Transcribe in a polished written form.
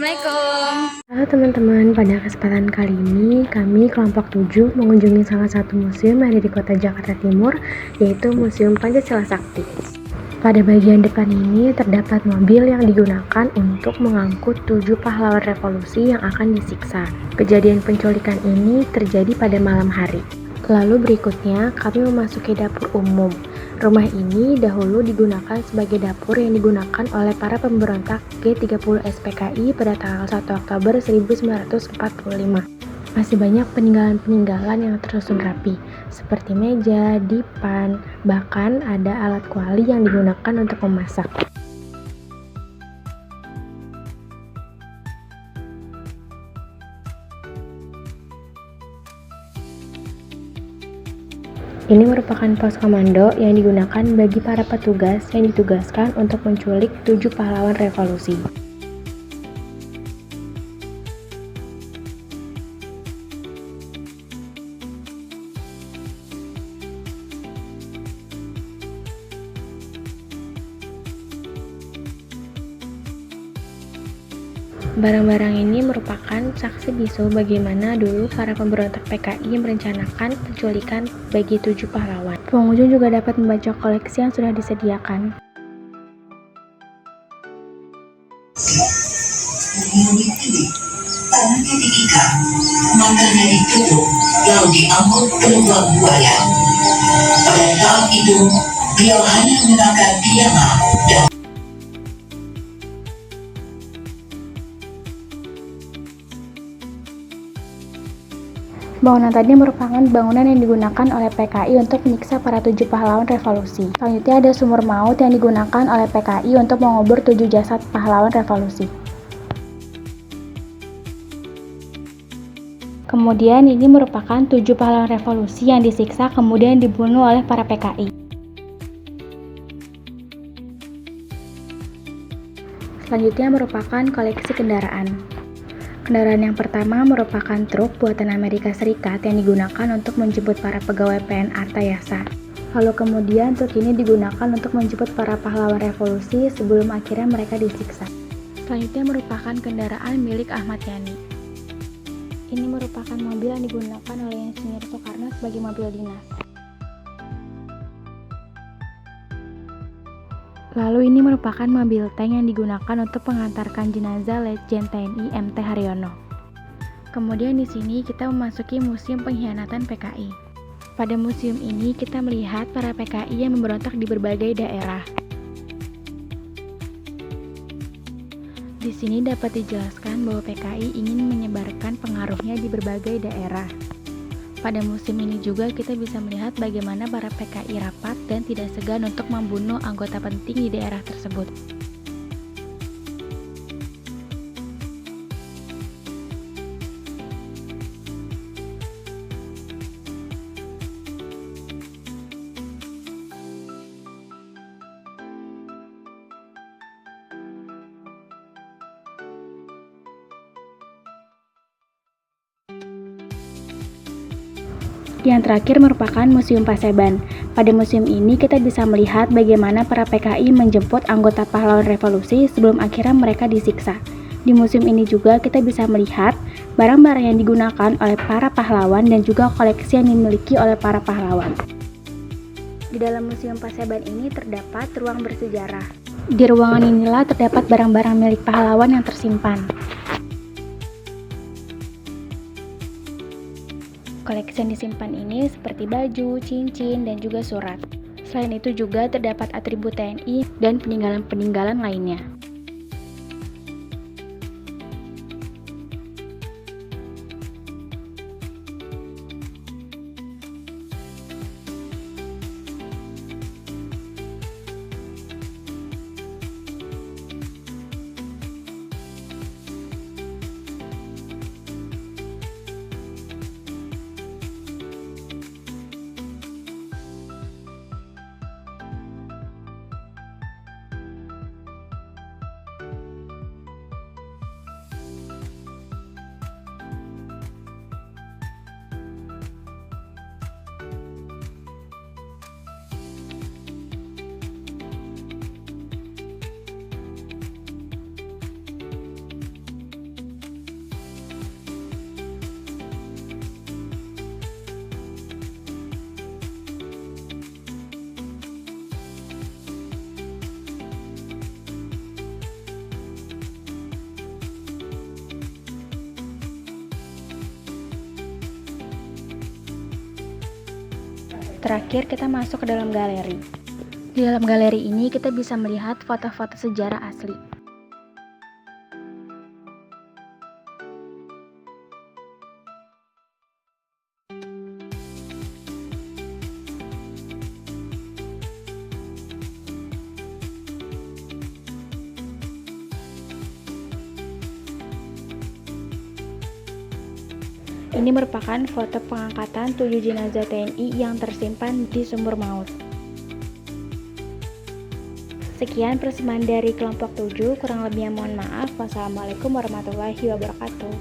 Assalamualaikum. Halo teman-teman, pada kesempatan kali ini kami kelompok 7 mengunjungi salah satu museum yang ada di kota Jakarta Timur, yaitu Museum Pancasila Sakti. Pada bagian depan ini terdapat mobil yang digunakan untuk mengangkut 7 pahlawan revolusi yang akan disiksa. Kejadian penculikan ini terjadi pada malam hari. Lalu berikutnya kami memasuki dapur umum. Rumah ini dahulu digunakan sebagai dapur yang digunakan oleh para pemberontak G30 SPKI pada tanggal 1 Oktober 1945. Masih banyak peninggalan-peninggalan yang tersusun rapi, seperti meja, dipan, bahkan ada alat kuali yang digunakan untuk memasak. Ini merupakan pos komando yang digunakan bagi para petugas yang ditugaskan untuk menculik 7 pahlawan revolusi. Barang-barang ini merupakan saksi bisu bagaimana dulu para pemberontak PKI merencanakan penculikan bagi 7 pahlawan. Pengunjung juga dapat membaca koleksi yang sudah disediakan. Tangannya diikat, matanya ditutup, lalu diangkut ke lubang buaya. Pada saat itu, beliau hanya menggunakan piyama dan Bangunan tadi merupakan bangunan yang digunakan oleh PKI untuk menyiksa para 7 pahlawan revolusi. Selanjutnya ada sumur maut yang digunakan oleh PKI untuk mengubur 7 jasad pahlawan revolusi. Kemudian ini merupakan 7 pahlawan revolusi yang disiksa kemudian dibunuh oleh para PKI. Selanjutnya merupakan koleksi kendaraan. Kendaraan yang pertama merupakan truk buatan Amerika Serikat yang digunakan untuk menjemput para pegawai PN Arta Yasa. Lalu kemudian truk ini digunakan untuk menjemput para pahlawan revolusi sebelum akhirnya mereka disiksa. Selanjutnya merupakan kendaraan milik Ahmad Yani. Ini merupakan mobil yang digunakan oleh Insinyur Soekarno sebagai mobil dinas. Lalu ini merupakan mobil tank yang digunakan untuk mengantarkan jenazah Letjen TNI MT Haryono. Kemudian di sini kita memasuki Museum Pengkhianatan PKI. Pada museum ini kita melihat para PKI yang memberontak di berbagai daerah. Di sini dapat dijelaskan bahwa PKI ingin menyebarkan pengaruhnya di berbagai daerah. Pada musim ini juga kita bisa melihat bagaimana para PKI rapat dan tidak segan untuk membunuh anggota penting di daerah tersebut. Yang terakhir merupakan Museum Paseban. Pada museum ini kita bisa melihat bagaimana para PKI menjemput anggota pahlawan revolusi sebelum akhirnya mereka disiksa. Di museum ini juga kita bisa melihat barang-barang yang digunakan oleh para pahlawan dan juga koleksi yang dimiliki oleh para pahlawan. Di dalam Museum Paseban ini terdapat ruang bersejarah. Di ruangan inilah terdapat barang-barang milik pahlawan yang tersimpan. Koleksi yang disimpan ini seperti baju, cincin, dan juga surat. Selain itu juga terdapat atribut TNI dan peninggalan-peninggalan lainnya. Terakhir kita masuk ke dalam galeri. Di dalam galeri ini kita bisa melihat foto-foto sejarah asli. Ini merupakan foto pengangkatan 7 jenazah TNI yang tersimpan di Sumur Maut. Sekian persembahan dari kelompok 7, kurang lebihnya mohon maaf. Wassalamualaikum warahmatullahi wabarakatuh.